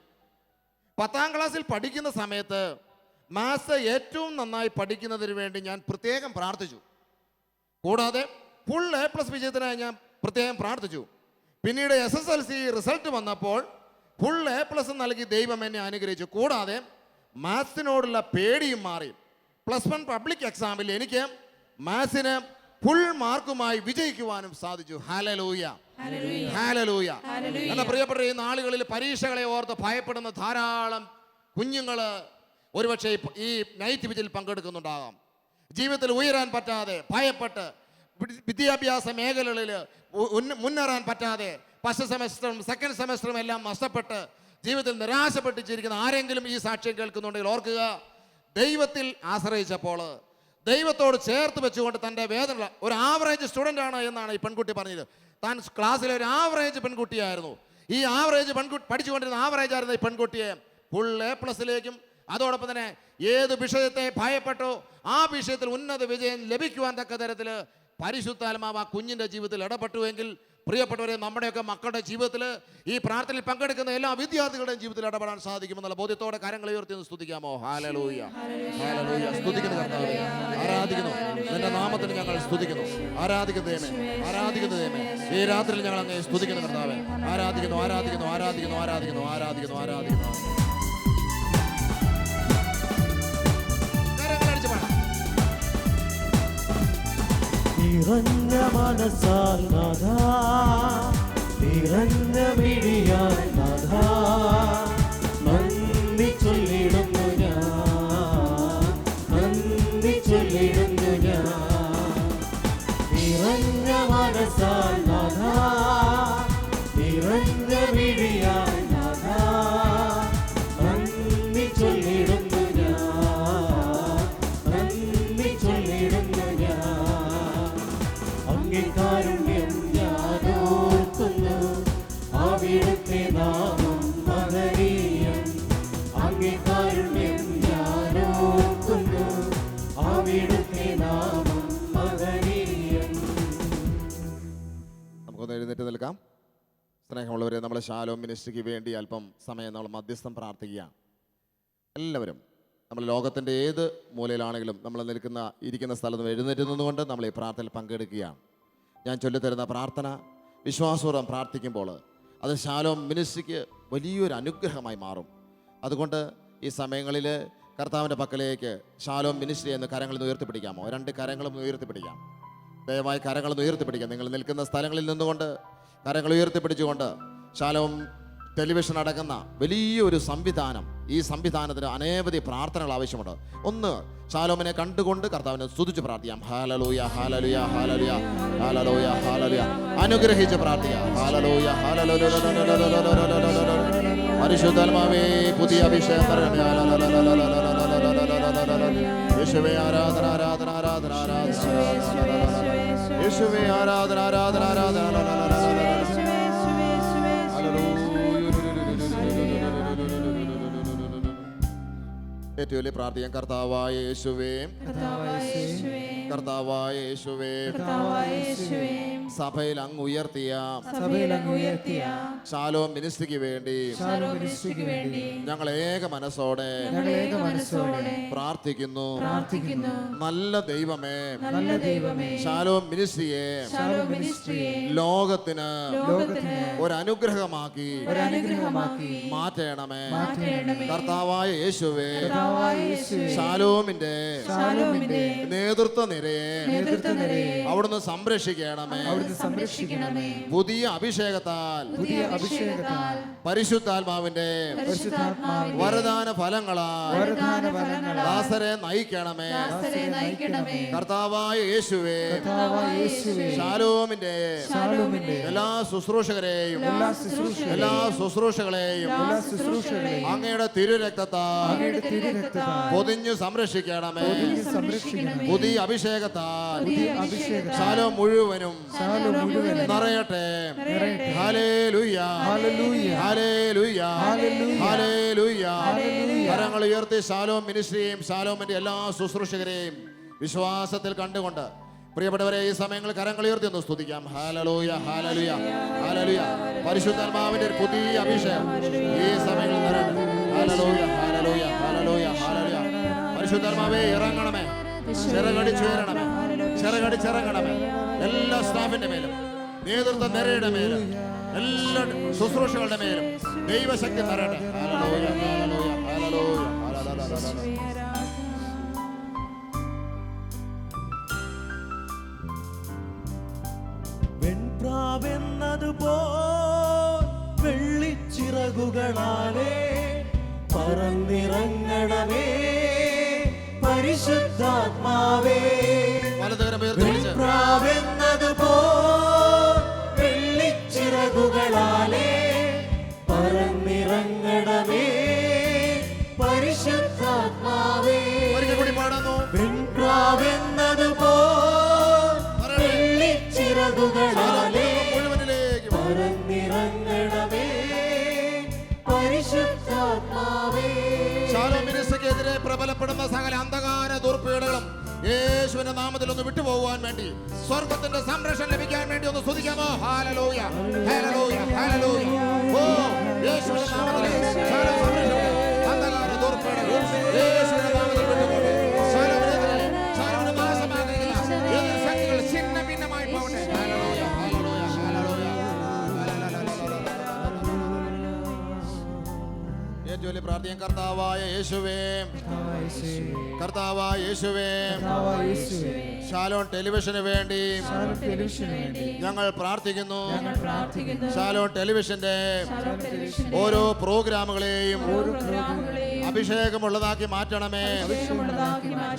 [SPEAKER 2] 10ാം ക്ലാസ്സിൽ പഠിക്കുന്ന സമയത്ത് മാത്സ് ഏറ്റവും നന്നായി പഠിക്കുന്നതിന് വേണ്ടി ഞാൻ പ്രത്യേകം പ്രാർത്ഥിച്ചു. കൂടാതെ ഫുൾ A+ വിജയത്തിനായി ഞാൻ പ്രത്യേകം പ്രാർത്ഥിച്ചു. പിന്നീട് SSLC റിസൾട്ട് വന്നപ്പോൾ ഫുൾ A+ നൽകി ദൈവം എന്നെ അനുഗ്രഹിച്ചു. കൂടാതെ മാത്സിനോടുള്ള പേടിയും മാറി. +1 പബ്ലിക് എക്സാമിൽ എനിക്ക് മാത്സിന് ഫുൾ മാർക്കുമായി വിജയിക്കുവാനും സാധിച്ചു. Hallelujah, hallelujah. എന്ന പ്രിയപ്പെട്ട ഈ നാളുകളിൽ പരീക്ഷകളെ ഓർത്ത് ഭയപ്പെടുന്ന ധാരാളം കുഞ്ഞുങ്ങൾ ഒരുപക്ഷെ ഈ നൈറ്റ് വിജിൽ പങ്കെടുക്കുന്നുണ്ടാകാം. ജീവിതത്തിൽ ഉയരാൻ പറ്റാതെ ഭയപ്പെട്ട് വിദ്യാഭ്യാസ മേഖലകളിൽ മുന്നേറാൻ പറ്റാതെ ഫസ്റ്റ് സെമസ്റ്ററും സെക്കൻഡ് സെമസ്റ്ററും എല്ലാം നഷ്ടപ്പെട്ട് ജീവിതത്തിൽ നിരാശപ്പെട്ടിരിക്കുന്ന ആരെങ്കിലും ഈ സാക്ഷ്യം കേൾക്കുന്നുണ്ടെങ്കിൽ ഓർക്കുക, ദൈവത്തിൽ ആശ്രയിച്ചപ്പോൾ ദൈവത്തോട് ചേർത്ത് വെച്ചുകൊണ്ട് തൻ്റെ വേദന ഒരു ആവറേജ് സ്റ്റുഡൻ്റ് ആണ് എന്നാണ് ഈ പെൺകുട്ടി പറഞ്ഞത്. താൻ ക്ലാസ്സിലെ ഒരു ആവറേജ് പെൺകുട്ടിയായിരുന്നു. ഈ ആവറേജ് പഠിച്ചുകൊണ്ടിരുന്ന ആവറേജ് ആയിരുന്ന ഈ പെൺകുട്ടിയെ ഫുൾ A+ലേക്കും അതോടൊപ്പം തന്നെ ഏത് വിഷയത്തെ ഭയപ്പെട്ടോ ആ വിഷയത്തിൽ ഉന്നത വിജയം ലഭിക്കുവാൻ തക്ക തരത്തിൽ പരിശുദ്ധാത്മാവ് ആ കുഞ്ഞിൻ്റെ ജീവിതത്തിൽ ഇടപെട്ടുവെങ്കിൽ പ്രിയപ്പെട്ടവരെ, നമ്മുടെയൊക്കെ മക്കളുടെ ജീവിതത്തിൽ ഈ പ്രാർത്ഥനയിൽ പങ്കെടുക്കുന്ന എല്ലാ വിദ്യാർത്ഥികളുടെയും ജീവിതത്തിൽ ഇടപെടാൻ സാധിക്കുമെന്നുള്ള ബോധ്യത്തോടെ കരങ്ങൾ ഉയർത്തി ഒന്ന് സ്തുതിക്കാമോ? Hallelujah, hallelujah. സ്തുതിക്കുന്നു കർത്താവേ, ആരാധിക്കുന്നു നിന്റെ നാമത്തിന് ഞങ്ങൾ സ്തുതിക്കുന്നു. ആരാധിക്കുന്നു ദൈവമേ, ആരാധിക്കുന്നു ദൈവമേ. ഈ രാത്രിയിൽ ഞങ്ങൾ അങ്ങേ സ്തുതിക്കുന്നു കർത്താവേ. ആരാധിക്കുന്നു, ആരാധിക്കുന്നു, ആരാധിക്കുന്നു, ആരാധിക്കുന്നു, ആരാധിക്കുന്നു, ആരാധിക്കുന്നു.
[SPEAKER 3] നിറഞ്ഞ മനസ്സാൽ നാഥാ, നിറഞ്ഞ മിഴിയാൽ നാഥാ, നന്ദി ചൊല്ലിടുന്നു ഞാൻ, നന്ദി ചൊല്ലിടുന്നു ഞാൻ. നിറഞ്ഞ മനസ്സാൽ നാഥാ, നിറഞ്ഞ മിഴിയാൽ നാഥാ, നന്ദി ചൊല്ലിടുന്നു ഞാൻ, നന്ദി ചൊല്ലിടുന്നു ഞാൻ. കാരുണ്യം ഞാൻ ഓർക്കുന്നു, അവിടുത്തെ
[SPEAKER 2] നമുക്കൊന്ന് എഴുന്നേറ്റ് നിൽക്കാം. സ്നേഹമുള്ളവരെ, നമ്മളെ ശാലോം മിനിസ്ട്രിക്ക് വേണ്ടി അല്പം സമയം നമ്മൾ മധ്യസ്ഥം പ്രാർത്ഥിക്കുകയാണ്. എല്ലാവരും നമ്മൾ ലോകത്തിൻ്റെ ഏത് മൂലയിലാണെങ്കിലും നമ്മൾ ഇരിക്കുന്ന സ്ഥലത്ത് എഴുന്നേറ്റ് നിന്നുകൊണ്ട് നമ്മൾ ഈ പ്രാർത്ഥനയിൽ പങ്കെടുക്കുകയാണ്. ഞാൻ ചൊല്ലിത്തരുന്ന പ്രാർത്ഥന വിശ്വാസപൂർവ്വം പ്രാർത്ഥിക്കുമ്പോൾ അത് ശാലോം മിനിസ്ട്രിക്ക് വലിയൊരു അനുഗ്രഹമായി മാറും. അതുകൊണ്ട് ഈ സമയങ്ങളിൽ കർത്താവിൻ്റെ പക്കലേക്ക് ശാലോം മിനിസ്ട്രി എന്ന് കരങ്ങളിൽ നിന്ന് ഉയർത്തിപ്പിടിക്കാമോ? 2 കരങ്ങളും ഉയർത്തിപ്പിടിക്കാം. ദയവായി കരങ്ങളൊന്ന് ഉയർത്തിപ്പിടിക്കാം. നിങ്ങൾ നിൽക്കുന്ന സ്ഥലങ്ങളിൽ നിന്നുകൊണ്ട് കരങ്ങൾ ഉയർത്തിപ്പിടിച്ചുകൊണ്ട് ശാലോം ടെലിവിഷൻ അടങ്ങുന്ന വലിയൊരു സംവിധാനം, ഈ സംവിധാനത്തിന് അനവധി പ്രാർത്ഥനകൾ ആവശ്യമുണ്ട്. ഒന്ന് ശാലോമിനെ കണ്ടുകൊണ്ട് കർത്താവിനെ സ്തുതിച്ച് പ്രാർത്ഥിക്കാം. Hallelujah hallelujah hallelujah hallelujah hallelujah. അനുഗ്രഹിച്ച് പ്രാർത്ഥിക്കാം. Hallelujah hallelujah. പരിശുദ്ധാത്മാവേ, പുതിയ അഭിഷേകം യേശുവേ, ആരാധന ആരാധന ആരാധന ആരാധന യേശുവേ, ആരാധന ആരാധന ആരാധന. ഏറ്റവും വലിയ പ്രാർത്ഥിക്കാം. കർത്താവായ യേശുവേ, കർത്താവായ യേശുവേ, സഭയിൽ അങ്ങ് ഉയർത്തിയ ശാലോം മിനിസ്ട്രിക്ക് വേണ്ടി ഞങ്ങൾ ഏക മനസ്സോടെ പ്രാർത്ഥിക്കുന്നു. നല്ല ദൈവമേ, ശാലോം മിനിസ്ട്രിയെ ലോകത്തിന് ഒരു അനുഗ്രഹമാക്കി മാറ്റണമേ. കർത്താവായ യേശുവേ, ശാലോമിന്റെ നേതൃത്വ നിരയെ അവിടുന്ന് സംരക്ഷിക്കണമേ. പുതിയ അഭിഷേകത്താൽ പരിശുദ്ധാത്മാവിന്റെ വരദാന ഫലങ്ങളാൽ ദാസരെ നയിക്കണമേ. കർത്താവായ യേശുവേ, ശാലോമിന്റെ എല്ലാ ശുശ്രൂഷകരെയും എല്ലാ ശുശ്രൂഷകളെയും അങ്ങയുടെ തിരുരക്തത്താൽ പൊതിഞ്ഞു സംരക്ഷിക്കണമേ. പുതിയ അഭിഷേകത്താൽ ശാലോം മുഴുവനും നിറയട്ടെ. Hallelujah hallelujah hallelujah. കരങ്ങൾ ഉയർത്തി ശാലോം മിനിസ്ട്രിയെയും ശാലോമിന്റെ എല്ലാ ശുശ്രൂഷകരെയും വിശ്വാസത്തിൽ കണ്ടുകൊണ്ട് പ്രിയപ്പെട്ടവരെ, ഈ സമയങ്ങളിൽ കരങ്ങൾ ഉയർത്തി ഒന്ന് സ്തുതിക്കാം. Hallelujah hallelujah hallelujah. പരിശുദ്ധാത്മാവിന്റെ ഒരു പുതിയ അഭിഷേകം ഈ സമയങ്ങളിൽ നിറയട്ടെ. Hallelujah hallelujah hallelujah hallelujah. പരിശുദ്ധാത്മാവേ, ഇറങ്ങണമേ, ചിറകടിച്ചുയരണമേ, ചിറകടിച്ചിറങ്ങണമേ. എല്ലാ സ്റ്റാഫിന്റെ മേലും, നേതൃത്വ നിരയുടെ മേലും, എല്ലാ ശുശ്രൂഷകളുടെ മേലും ദൈവശക്തി നിറയട്ടെ. Hallelujah hallelujah hallelujah hallelujah.
[SPEAKER 3] വെൺപ്രാവെന്നതുപോൽ വെള്ളിച്ചിറകുകളാലേ പറന്നിറങ്ങണമേ പരിശുദ്ധാത്മാവേ. വെൺപ്രാവെന്നതുപോൽ വെള്ളിച്ചിറകുകളാലേ പറന്നിറങ്ങണമേ പരിശുദ്ധാത്മാവേ. വെൺപ്രാവെന്നതുപോൽ വെള്ളിച്ചിറകുകളാലേ പറന്നിറങ്ങണമേ പരിശുദ്ധാത്മാവേ.
[SPEAKER 2] ശാലോം മിനിസ്ട്രിക്കെതിരെ പ്രബലപ്പെടുന്ന സകല അന്ധകാര ദുർപീഡകളും യേശുവിന്റെ നാമത്തിൽ ഒന്ന് വിട്ടുപോകുവാൻ വേണ്ടി, സ്വർഗത്തിന്റെ സംരക്ഷണം ലഭിക്കാൻ വേണ്ടി ഒന്ന് സ്തുതിക്കാമോ? Hallelujah hallelujah hallelujah. ഓ, യേശുവിന്റെ നാമത്തിൽ ശാലോം സംരക്ഷണം, അന്ധകാര ദുർപീഡകൾ യേശുവിന്റെ നാമത്തിൽ വിട്ടുപോകട്ടെ. ശാലോമിനെതിരെ, ശാലോമിനെ നാശമാക്കുന്ന എതിർ ശക്തികൾ ഛിന്ന ഭിന്നമായി പോകട്ടെ. Hallelujah hallelujah hallelujah. ഏറ്റവും വലിയ പ്രാർത്ഥന കർത്താവായ യേശുവേ, കർത്താവായ യേശുവേ, ശാലോം ടെലിവിഷന് വേണ്ടി ഞങ്ങൾ പ്രാർത്ഥിക്കുന്നു. ശാലോം ടെലിവിഷന്റെ ഓരോ പ്രോഗ്രാമുകളെയും അഭിഷേകമുള്ളതാക്കി മാറ്റണമേ.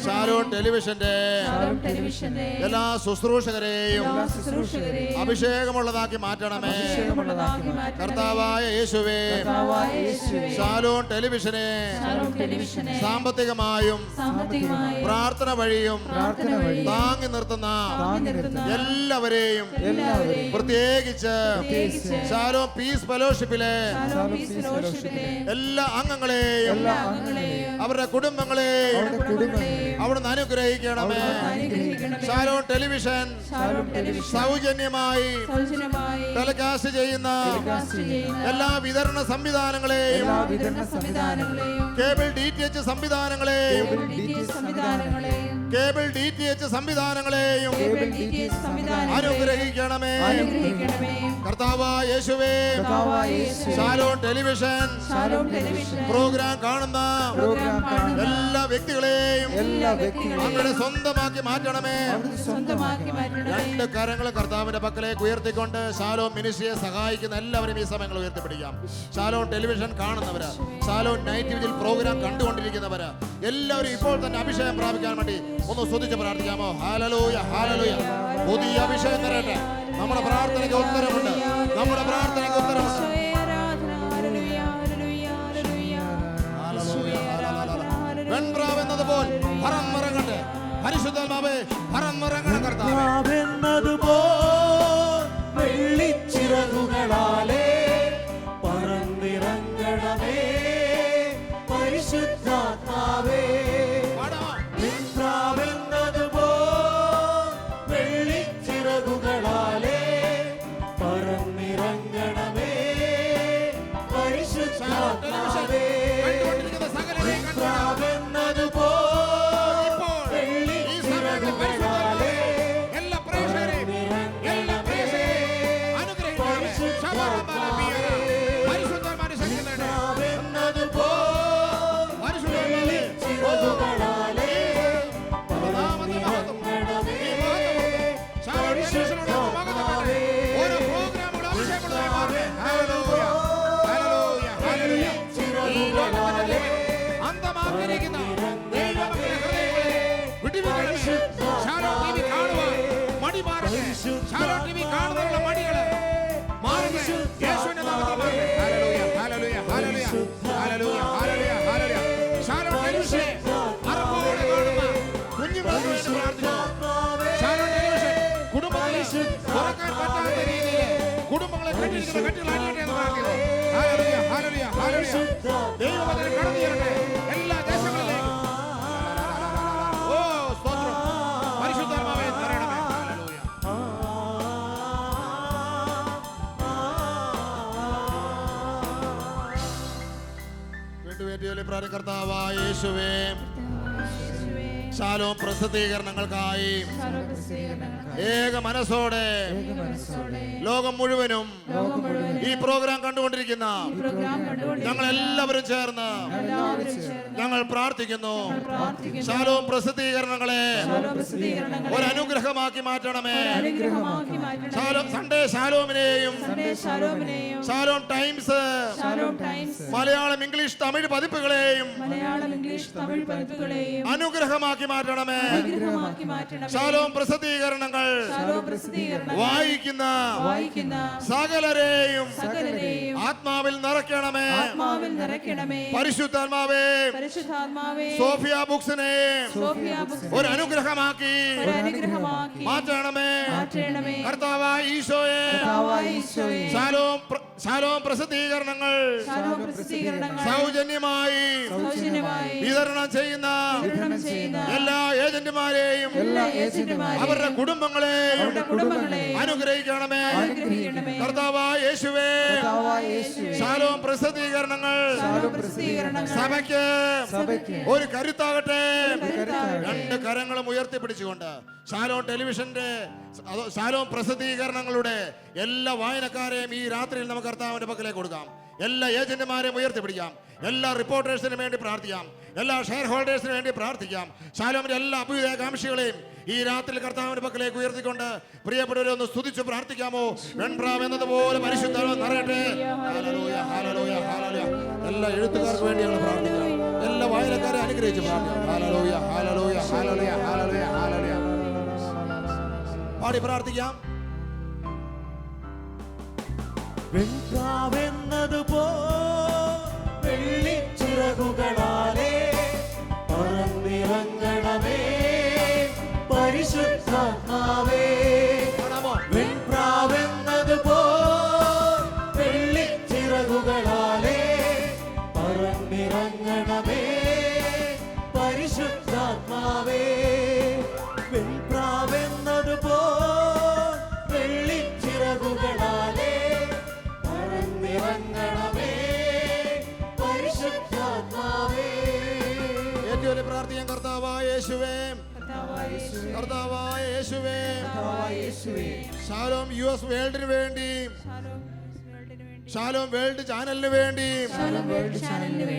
[SPEAKER 2] ശാലോം ടെലിവിഷന്റെ എല്ലാ ശുശ്രൂഷകരെയും അഭിഷേകമുള്ളതാക്കി മാറ്റണമേ. കർത്താവായ യേശുവേ, ശാലോം ടെലിവിഷനെ സാമ്പത്തികമായും പ്രാർത്ഥന വഴിയും താങ്ങി നിർത്തുന്ന എല്ലാവരെയും, പ്രത്യേകിച്ച് ശാലോം പീസ് ഫെലോഷിപ്പിലെ എല്ലാ അംഗങ്ങളെയും അവരുടെ കുടുംബങ്ങളെയും അവിടുന്ന് അനുഗ്രഹിക്കണമേ. ഷാലോം ടെലിവിഷൻ സൗജന്യമായി ടെലികാസ്റ്റ് ചെയ്യുന്ന എല്ലാ വിതരണ സംവിധാനങ്ങളെയും കേബിൾ DTH സംവിധാനങ്ങളെയും കേബിൾ DTH സംവിധാനങ്ങളെയും അനുഗ്രഹിക്കണമേ. കർത്താവായ യേശുവേ, ഷാലോം ടെലിവിഷൻ പ്രോഗ്രാം കാണുന്ന എല്ലാ വ്യക്തികളെയും അങ്ങയുടെ സ്വന്തമാക്കി മാറ്റണമേ. രണ്ട് കരങ്ങൾ കർത്താവിന്റെ പക്കലേക്ക് ഉയർത്തിക്കൊണ്ട് ഷാലോം മിനിസ്ട്രിയെ സഹായിക്കുന്ന എല്ലാവരും ഈ സമയങ്ങൾ ഉയർത്തിപ്പിടിക്കാം. ഷാലോം ടെലിവിഷൻ കാണുന്നവര്, ഷാലോം നൈറ്റ് വിജിൽ പ്രോഗ്രാം കണ്ടുകൊണ്ടിരിക്കുന്നവര് എല്ലാവരും ഇപ്പോൾ തന്നെ അഭിഷേകം പ്രാപിക്കാൻ വേണ്ടി ഒന്ന് സ്തുതിച്ച് പ്രാർത്ഥിക്കാമോ? Hallelujah, hallelujah. പുതിയ അഭിഷേകം തരട്ടെ. നമ്മുടെ പ്രാർത്ഥനയ്ക്ക് ഉത്തരമുണ്ട്, നമ്മുടെ പ്രാർത്ഥനയ്ക്ക് ഉത്തരമുണ്ട്. വെൺപ്രാവ് എന്നതുപോൽ പറന്നിറങ്ങട്ടെ. പരിശുദ്ധാത്മാവേ, പറന്നിറങ്ങണം കർത്താവേ.
[SPEAKER 4] വെള്ളിച്ചിറകുകളാലേ പറന്നിറങ്ങണമേ പരിശുദ്ധാത്മാവേ. വെള്ളിച്ചിറകുകളാലേ പറന്നിറങ്ങണമേ പരിശുദ്ധാത്മാവേ.
[SPEAKER 2] കുടുംബങ്ങളെ കെട്ടിരിക്കുന്ന കെട്ടികളാകട്ടെ എന്ന് പ്രാർത്ഥിക്കുന്നു. Hallelujah, hallelujah, hallelujah. ദൈവവചനം കടന്നു ചെല്ലട്ടെ എല്ലാ ദേശങ്ങളിലേക്കും. ഓ സ്തോത്രം. പരിശുദ്ധാത്മാവേ നിറയണമേ. ഹല്ലേലൂയ. വേണ്ടുവേറ്റിയോലെ പ്രാർത്ഥന കർത്താവായ യേശുവേ, ഷാലോം പ്രസിദ്ധീകരണങ്ങൾക്കായി ഏക മനസ്സോടെ ലോകം മുഴുവനും ഈ പ്രോഗ്രാം കണ്ടുകൊണ്ടിരിക്കുന്ന ഞങ്ങൾ എല്ലാവരും ചേർന്ന് ഞങ്ങൾ പ്രാർത്ഥിക്കുന്നു. ഷാലോം പ്രസിദ്ധീകരണങ്ങളെ ഒരു അനുഗ്രഹമാക്കി മാറ്റണമേ. സൺഡേ ഷാലോമിനെയും ഷാലോം ടൈംസ് മലയാളം, ഇംഗ്ലീഷ്, തമിഴ് പതിപ്പുകളെയും അനുഗ്രഹമാക്കി മാറ്റണമേ. ഷാലോം പ്രസിദ്ധീകരണങ്ങൾ വായിക്കുന്ന സകലരെയും ആത്മാവിൽ നിറയ്ക്കണമേ. പരിശുദ്ധാത്മാവേ, സോഫിയ ബുക്സിനെ ഒരു അനുഗ്രഹമാക്കി മാറ്റണമേ. കർത്താവായ ഈശോയെ, ഷാലോം പ്രസിദ്ധീകരണങ്ങൾ സൗജന്യമായി വിതരണം ചെയ്യുന്ന എല്ലാ ഏജന്റുമാരെയും അവരുടെ കുടുംബങ്ങളെയും അനുഗ്രഹിക്കണമേ. കർത്താവായ യേശുവേ, ഷാലോം പ്രസിദ്ധീകരണങ്ങൾ സഭയ്ക്ക് ഒരു കരുത്താകട്ടെ. രണ്ട് കരങ്ങളും ഉയർത്തിപ്പിടിച്ചുകൊണ്ട് ഷാലോം ടെലിവിഷന്റെ, ഷാലോം പ്രസിദ്ധീകരണങ്ങളുടെ എല്ലാ വായനക്കാരെയും ഈ രാത്രിയിൽ നമുക്ക് കർത്താവിന്റെ പക്കലേക്ക് കൊടുക്കാം. എല്ലാ ഏജന്റുമാരെയും ഉയർത്തിപ്പിടിക്കാം. എല്ലാ റിപ്പോർട്ടേഴ്സിനും വേണ്ടി പ്രാർത്ഥിക്കാം. എല്ലാ ഷെയർ ഹോൾഡേഴ്സിനും വേണ്ടി പ്രാർത്ഥിക്കാം. ഷാലോമിന്റെ എല്ലാ അഭ്യുദയകാംക്ഷികളെയും ഈ രാത്രിയിൽ കർത്താവിന്റെ പക്കലേക്ക് ഉയർത്തിക്കൊണ്ട് പ്രിയപ്പെട്ടവരെ ഒന്ന് സ്തുതിച്ച് പ്രാർത്ഥിക്കാമോ? വെൺപ്രാവ് എന്നതുപോലെ പരിശുദ്ധാത്മാവ് നിറയട്ടെ. Hallelujah, hallelujah, hallelujah. എല്ലാ എഴുത്തുകാർക്ക് വേണ്ടി ഞങ്ങൾ പ്രാർത്ഥിക്കാം. എല്ലാ വായനക്കാരെ അനുഗ്രഹിച്ച് പ്രാർത്ഥിക്കാം. Hallelujah, hallelujah, hallelujah, hallelujah, hallelujah. പാടി പ്രാർത്ഥിക്കാം.
[SPEAKER 4] വെൺപ്രാവെന്നതുപോ വെള്ളിച്ചിറകുകളാലേ പറന്നിറങ്ങണമേ പരിശുദ്ധാത്മാവേ. വെൺപ്രാവെന്നതുപോ വെള്ളിച്ചിറകുകളാലേ പറന്നിറങ്ങണമേ പരിശുദ്ധാത്മാവേ. വെൺപ്രാവ്
[SPEAKER 2] യേശുവേ, കർത്താവായ യേശുവേ, ശാലോം US വേൾഡിന് വേണ്ടി, ശാലോം വേൾഡ് ചാനലിന് വേണ്ടി,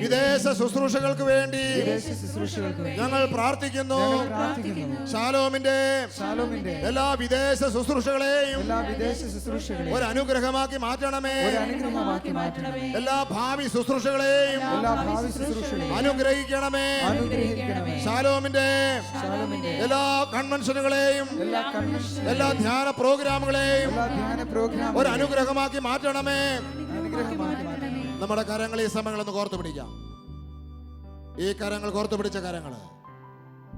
[SPEAKER 2] വിദേശ ശുശ്രൂഷകൾക്ക് വേണ്ടി ഞങ്ങൾ പ്രാർത്ഥിക്കുന്നു. ശാലോമിന്റെ എല്ലാ വിദേശ ശുശ്രൂഷകളെയും ഒരു അനുഗ്രഹമാക്കി മാറ്റണമേ. എല്ലാ ഭാവി ശുശ്രൂഷകളെയും അനുഗ്രഹിക്കണമേ. ശാലോമിന്റെ എല്ലാ കൺവെൻഷനുകളെയും എല്ലാ ധ്യാന പ്രോഗ്രാമുകളെയും ഒരു അനുഗ്രഹമാക്കി മാറ്റണമേ. നമ്മുടെ കരങ്ങൾ ഈ സമയങ്ങളൊന്ന് കോർത്തു പിടിക്കാം. ഈ കരങ്ങൾ കോർത്തു പിടിച്ച കരങ്ങൾ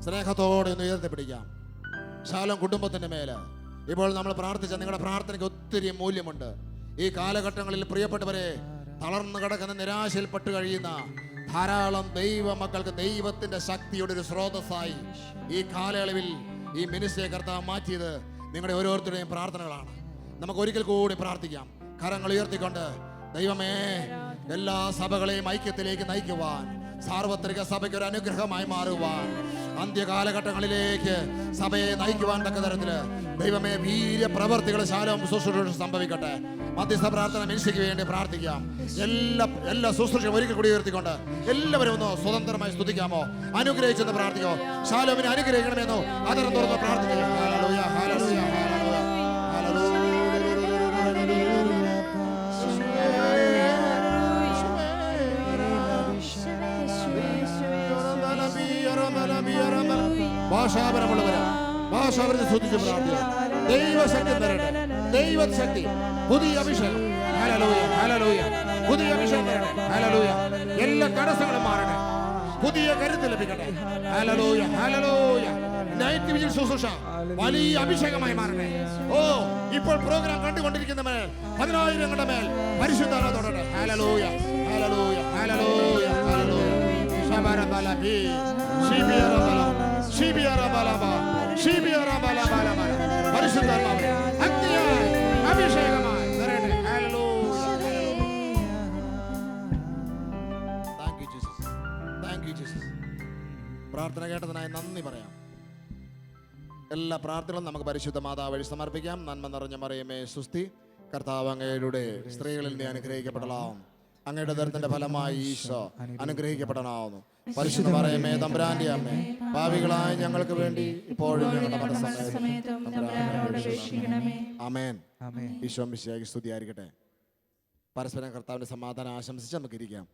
[SPEAKER 2] സ്നേഹത്തോടെ ഒന്ന് ഉയർത്തി പിടിക്കാം. ശാലോം കുടുംബത്തിന്റെ മേല് ഇപ്പോൾ നമ്മൾ പ്രാർത്ഥിച്ച നിങ്ങളുടെ പ്രാർത്ഥനയ്ക്ക് ഒത്തിരി മൂല്യമുണ്ട്. ഈ കാലഘട്ടങ്ങളിൽ പ്രിയപ്പെട്ടവരെ, തളർന്നു കിടക്കുന്ന നിരാശയിൽപ്പെട്ട് കഴിയുന്ന ധാരാളം ദൈവ മക്കൾക്ക് ദൈവത്തിന്റെ ശക്തിയുടെ ഒരു സ്രോതസ്സായി ഈ കാലയളവിൽ ഈ മിനിസ്ട്രിയെ കർത്താവ് മാറ്റിയത് നിങ്ങളുടെ ഓരോരുത്തരുടെയും പ്രാർത്ഥനകളാണ്. നമുക്ക് ഒരിക്കൽ കൂടി പ്രാർത്ഥിക്കാം. കരങ്ങൾ ഉയർത്തിക്കൊണ്ട്, ദൈവമേ, എല്ലാ സഭകളെയും ഐക്യത്തിലേക്ക് നയിക്കുവാൻ, സാർവത്രിക സഭയ്ക്ക് ഒരു അനുഗ്രഹമായി മാറുവാൻ, അന്ത്യകാലഘട്ടങ്ങളിലേക്ക് സഭയെ നയിക്കുവാൻ തക്ക തരത്തില് ദൈവമേ വീര്യ പ്രവർത്തികൾ ശാലോം ശുശ്രൂഷ സംഭവിക്കട്ടെ. മധ്യസ്ഥ പ്രാർത്ഥന മിനിസ്ട്രിക്ക് വേണ്ടി പ്രാർത്ഥിക്കാം. എല്ലാ ശുശ്രൂഷ ഒരിക്കൽ കൂടി ഉയർത്തിക്കൊണ്ട് എല്ലാവരും ഒന്ന് സ്വതന്ത്രമായി സ്തുതിക്കാമോ, അനുഗ്രഹിച്ചെന്ന് പ്രാർത്ഥിക്കോ. ശാലോമിനെ അനുഗ്രഹിക്കണമെന്നോ അതരം തുറന്ന് പ്രാർത്ഥിക്കാം. Hallelujah, hallelujah, hallelujah, hallelujah. ഭാഷാപരമുള്ളവരാ, ഭാഷാപരത്തെ ശ്രദ്ധിച്ച് പ്രാർത്ഥിക്കാം. ദൈവശക്തി തരട്ടെ, ദൈവശക്തി, പുതിയ അഭിഷേകം. ഹല്ലേലൂയ, ഹല്ലേലൂയ, പുതിയ അഭിഷേകം തരട്ടെ. ഹല്ലേലൂയ, എല്ലാ തടസ്സങ്ങളും മാറട്ടെ, പുതിയ കരുത്ത് ലഭിക്കട്ടെ. Hallelujah, hallelujah. നൈറ്റ് വിജിൽ ശുശ്രൂഷ വലിയ അഭിഷേകമായി മാറട്ടെ. ഓ, ഇപ്പോൾ പ്രോഗ്രാം കണ്ടുകൊണ്ടിരിക്കുന്നവർ 10,000 മേൽ പരിശുദ്ധാത്മാവ് തൊടട്ടെ. Hallelujah, hallelujah, hallelujah, hallelujah. ശബരബലബി, ശിബിയറബല, ശിബിയറബലബ, ശിബിയറബലബലബ. പരിശുദ്ധാത്മാവ് അഗ്നിയായി അഭിഷേകമായി തരട്ടെ. Hallelujah. Thank you Jesus, thank you Jesus. പ്രാർത്ഥന കേട്ടതിനായി നന്ദി പറയാം. എല്ലാ പ്രാർത്ഥനകളും നമുക്ക് പരിശുദ്ധ മാതാവ് വഴി സമർപ്പിക്കാം. നന്മ നിറഞ്ഞ മറിയമേ സുസ്തി, കർത്താവ് അങ്ങയുടെ സ്ത്രീകളിൽ നീ അനുഗ്രഹിക്കപ്പെടലാവും. അങ്ങയുടെ ദർശനത്തിന്റെ ഫലമായി ഈശോ അനുഗ്രഹിക്കപ്പെടണമാവുന്നു. പരിശുദ്ധ മറിയമേ തമ്പുരാന്റെ അമ്മേ, പാപികളായ ഞങ്ങൾക്ക് വേണ്ടി ഇപ്പോഴും ഞങ്ങളുടെ മരണസമയത്തും ആമേൻ. ഈശോ മിശിഹായ്ക്ക് സ്തുതിയായിരിക്കട്ടെ. പരസ്പരം കർത്താവിന്റെ സമാധാനം ആശംസിച്ച് നമുക്ക് ഇരിക്കാം.